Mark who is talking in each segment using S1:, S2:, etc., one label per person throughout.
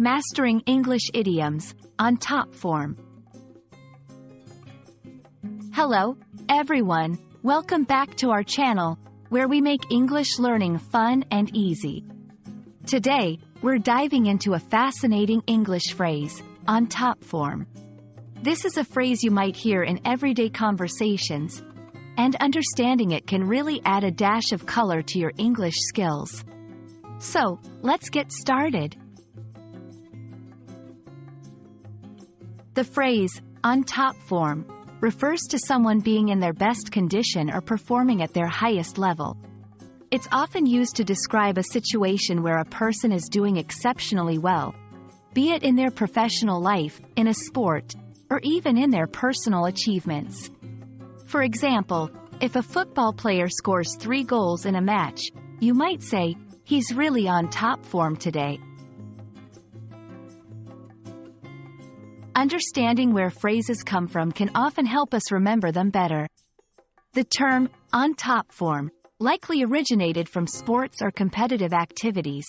S1: Mastering English Idioms, on top form. Hello, everyone. Welcome back to our channel, where we make English learning fun and easy. Today, we're diving into a fascinating English phrase, on top form. This is a phrase you might hear in everyday conversations, and understanding it can really add a dash of color to your English skills. So, let's get started. The phrase, on top form, refers to someone being in their best condition or performing at their highest level. It's often used to describe a situation where a person is doing exceptionally well, be it in their professional life, in a sport, or even in their personal achievements. For example, if a football player scores 3 goals in a match, you might say, "He's really on top form today." Understanding where phrases come from can often help us remember them better. The term, on top form, likely originated from sports or competitive activities,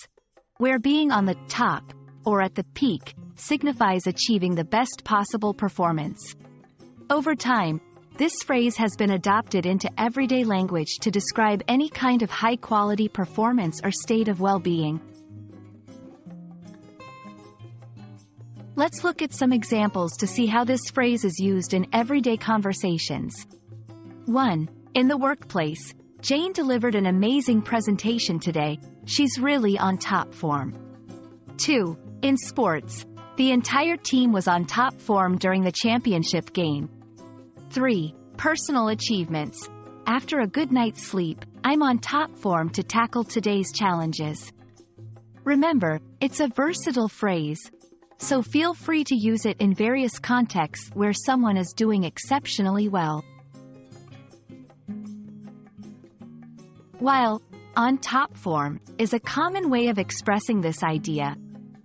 S1: where being on the top, or at the peak, signifies achieving the best possible performance. Over time, this phrase has been adopted into everyday language to describe any kind of high-quality performance or state of well-being. Let's look at some examples to see how this phrase is used in everyday conversations. 1. In the workplace, Jane delivered an amazing presentation today. She's really on top form. 2. In sports, the entire team was on top form during the championship game. 3. Personal achievements. After a good night's sleep, I'm on top form to tackle today's challenges. Remember, it's a versatile phrase, so feel free to use it in various contexts where someone is doing exceptionally well. While on top form is a common way of expressing this idea,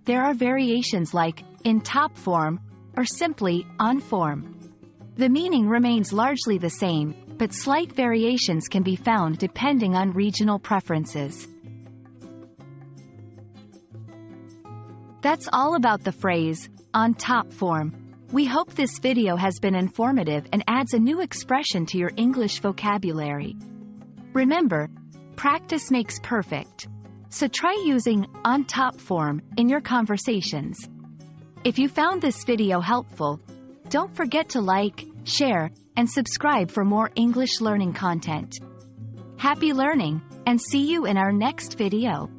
S1: there are variations like in top form or simply on form. The meaning remains largely the same, but slight variations can be found depending on regional preferences. That's all about the phrase, on top form. We hope this video has been informative and adds a new expression to your English vocabulary. Remember, practice makes perfect. So try using on top form in your conversations. If you found this video helpful, don't forget to like, share, and subscribe for more English learning content. Happy learning, and see you in our next video.